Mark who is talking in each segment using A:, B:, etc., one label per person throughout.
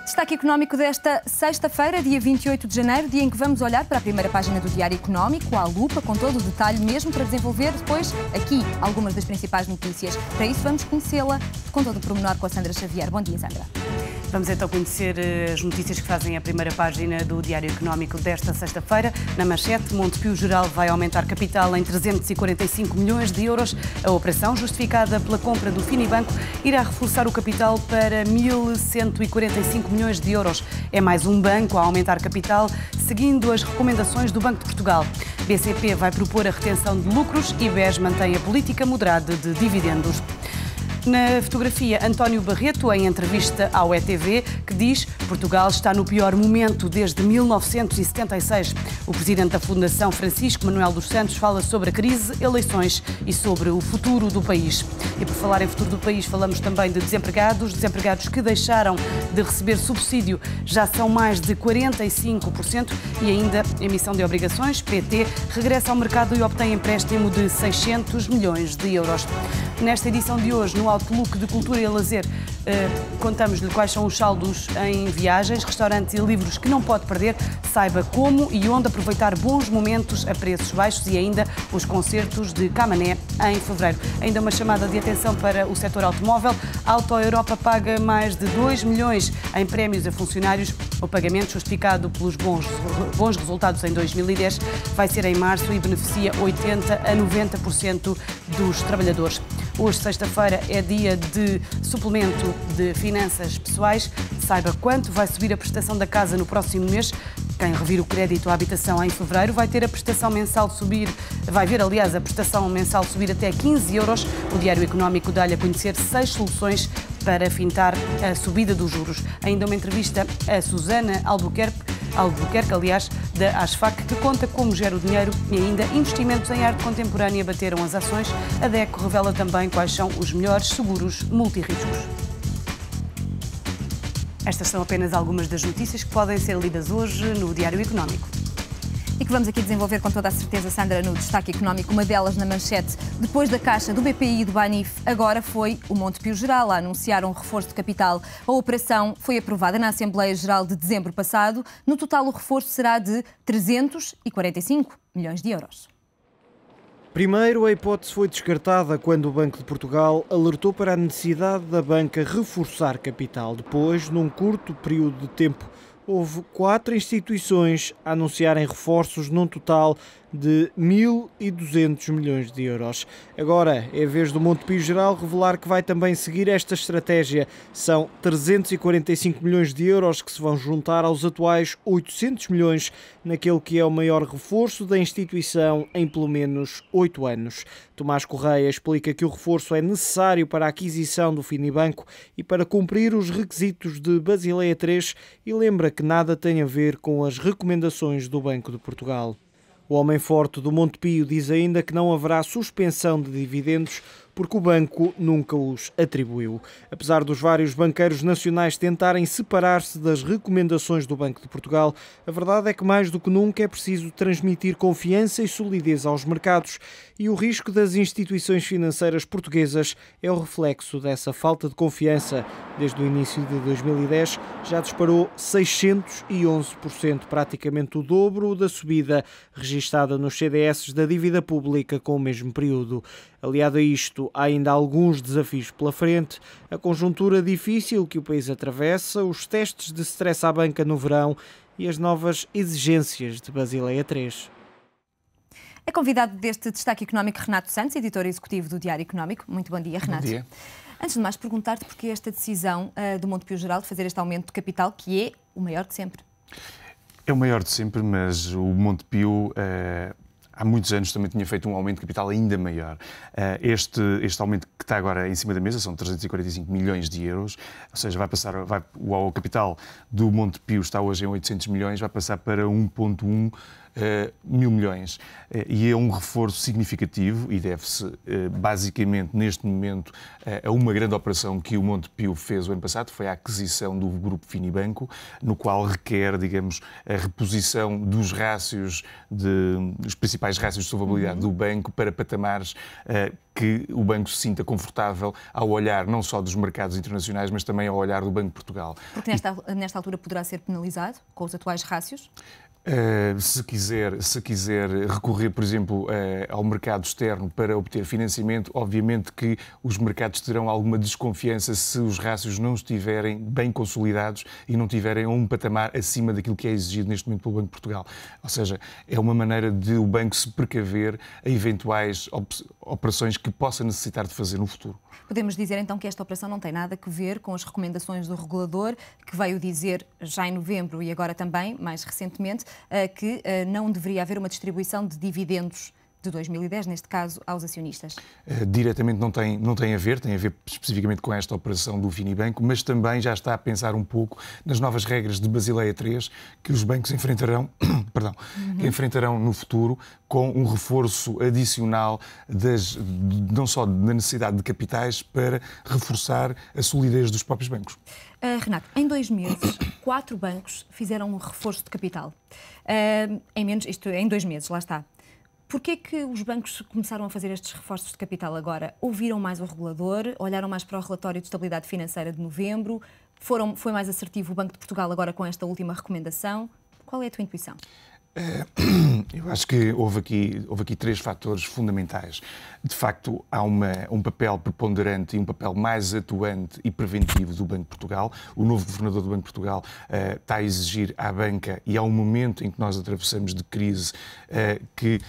A: Destaque económico desta sexta-feira, dia 28 de janeiro, dia em que vamos olhar para a primeira página do Diário Económico, à lupa, com todo o detalhe mesmo, para desenvolver depois, aqui, algumas das principais notícias. Para isso, vamos conhecê-la com todo o pormenor com a Sandra Xavier. Bom dia, Sandra.
B: Vamos então conhecer as notícias que fazem a primeira página do Diário Económico desta sexta-feira. Na manchete, Montepio Geral vai aumentar capital em 345 milhões de euros. A operação, justificada pela compra do Finibanco, irá reforçar o capital para 1.145 milhões de euros. É mais um banco a aumentar capital, seguindo as recomendações do Banco de Portugal. BCP vai propor a retenção de lucros e BES mantém a política moderada de dividendos. Na fotografia, António Barreto, em entrevista ao ETV, que diz que Portugal está no pior momento desde 1976. O presidente da Fundação, Francisco Manuel dos Santos, fala sobre a crise, eleições e sobre o futuro do país. E por falar em futuro do país, falamos também de desempregados que deixaram de receber subsídio. Já são mais de 45% e ainda emissão de obrigações. PT regressa ao mercado e obtém empréstimo de 600 milhões de euros. Nesta edição de hoje, no Outlook de Cultura e Lazer, contamos-lhe quais são os saldos em viagens, restaurantes e livros que não pode perder. Saiba como e onde aproveitar bons momentos a preços baixos e ainda os concertos de Camané em fevereiro. Ainda uma chamada de atenção para o setor automóvel. A Auto Europa paga mais de 2 milhões em prémios a funcionários. O pagamento, justificado pelos bons resultados em 2010, vai ser em março e beneficia 80% a 90% dos trabalhadores. Hoje, sexta-feira, é dia de suplemento de finanças pessoais. Saiba quanto vai subir a prestação da casa no próximo mês. Quem revir o crédito à habitação em fevereiro vai ter a prestação mensal subir, vai ver, aliás, a prestação mensal subir até 15 euros. O Diário Económico dá-lhe a conhecer 6 soluções para fintar a subida dos juros. Ainda uma entrevista a Susana Albuquerque, aliás, da ASFAC, que conta como gera o dinheiro e ainda investimentos em arte contemporânea bateram as ações. A DECO revela também quais são os melhores seguros multirriscos. Estas são apenas algumas das notícias que podem ser lidas hoje no Diário Económico.
A: E que vamos aqui desenvolver com toda a certeza, Sandra, no destaque económico. Uma delas na manchete. Depois da Caixa, do BPI e do Banif, agora foi o Montepio Geral a anunciar um reforço de capital. A operação foi aprovada na Assembleia Geral de dezembro passado. No total, o reforço será de 345 milhões de euros.
C: Primeiro, a hipótese foi descartada quando o Banco de Portugal alertou para a necessidade da banca reforçar capital. Depois, num curto período de tempo, houve 4 instituições a anunciarem reforços num total de 1.200 milhões de euros. Agora é a vez do Montepio Geral revelar que vai também seguir esta estratégia. São 345 milhões de euros que se vão juntar aos atuais 800 milhões naquele que é o maior reforço da instituição em pelo menos 8 anos. Tomás Correia explica que o reforço é necessário para a aquisição do Finibanco e para cumprir os requisitos de Basileia III e lembra que nada tem a ver com as recomendações do Banco de Portugal. O homem forte do Montepio diz ainda que não haverá suspensão de dividendos porque o banco nunca os atribuiu. Apesar dos vários banqueiros nacionais tentarem separar-se das recomendações do Banco de Portugal, a verdade é que mais do que nunca é preciso transmitir confiança e solidez aos mercados e o risco das instituições financeiras portuguesas é o reflexo dessa falta de confiança. Desde o início de 2010 já disparou 611%, praticamente o dobro da subida registada nos CDS da dívida pública com o mesmo período. Aliado a isto, há ainda alguns desafios pela frente, a conjuntura difícil que o país atravessa, os testes de stress à banca no verão e as novas exigências de Basileia III.
A: É convidado deste destaque económico Renato Santos, editor executivo do Diário Económico. Muito bom dia, Renato.
D: Bom dia.
A: Antes de mais, perguntar-te porque esta decisão do Montepio Geral de fazer este aumento de capital, que é o maior de sempre.
D: É o maior de sempre, mas o Montepio há muitos anos também tinha feito um aumento de capital ainda maior. Este aumento que está agora em cima da mesa são 345 milhões de euros, ou seja, o capital do Montepio está hoje em 800 milhões, vai passar para 1,1 mil milhões. E é um reforço significativo e deve-se, basicamente, neste momento, a uma grande operação que o Montepio fez o ano passado, foi a aquisição do grupo Finibanco, no qual requer, digamos, a reposição dos rácios, os principais rácios de solvabilidade do banco para patamares que o banco se sinta confortável ao olhar não só dos mercados internacionais, mas também ao olhar do Banco de Portugal.
A: Porque nesta altura poderá ser penalizado com os atuais rácios?
D: Se quiser recorrer, por exemplo, ao mercado externo para obter financiamento, obviamente que os mercados terão alguma desconfiança se os rácios não estiverem bem consolidados e não tiverem um patamar acima daquilo que é exigido neste momento pelo Banco de Portugal. Ou seja, é uma maneira de o banco se precaver a eventuais operações que possa necessitar de fazer no futuro.
A: Podemos dizer então que esta operação não tem nada a ver com as recomendações do regulador, que veio dizer já em novembro e agora também, mais recentemente, que não deveria haver uma distribuição de dividendos de 2010, neste caso, aos acionistas?
D: Diretamente não tem a ver especificamente com esta operação do Finibanco, mas também já está a pensar um pouco nas novas regras de Basileia III que os bancos enfrentarão, enfrentarão no futuro, com um reforço adicional não só da necessidade de capitais para reforçar a solidez dos próprios bancos.
A: Renato, em 2 meses, 4 bancos fizeram um reforço de capital. Em 2 meses, lá está. Porquê que os bancos começaram a fazer estes reforços de capital agora? Ouviram mais o regulador? Olharam mais para o relatório de estabilidade financeira de novembro? Foi mais assertivo o Banco de Portugal agora com esta última recomendação? Qual é a tua intuição?
D: Eu acho que houve aqui 3 fatores fundamentais. De facto, há um papel preponderante e um papel mais atuante e preventivo do Banco de Portugal. O novo governador do Banco de Portugal está a exigir à banca, e há um momento em que nós atravessamos de crise, que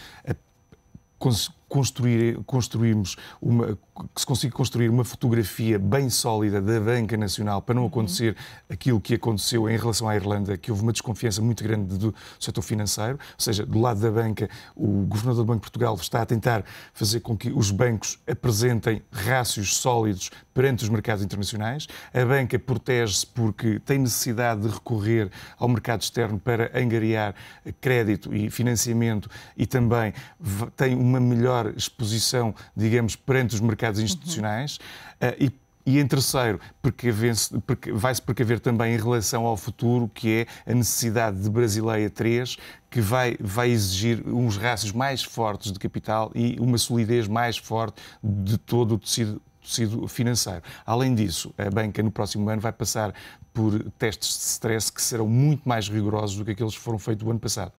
D: se consiga construir uma fotografia bem sólida da banca nacional para não acontecer aquilo que aconteceu em relação à Irlanda, que houve uma desconfiança muito grande do setor financeiro. Ou seja, do lado da banca, o governador do Banco de Portugal está a tentar fazer com que os bancos apresentem rácios sólidos perante os mercados internacionais. A banca protege-se porque tem necessidade de recorrer ao mercado externo para angariar crédito e financiamento e também tem uma melhor exposição, digamos, perante os mercados institucionais. E em terceiro, porque vai-se precaver também em relação ao futuro, que é a necessidade de Basileia III, que vai exigir uns rácios mais fortes de capital e uma solidez mais forte de todo o tecido financeiro. Além disso, a banca no próximo ano vai passar por testes de stress que serão muito mais rigorosos do que aqueles que foram feitos o ano passado.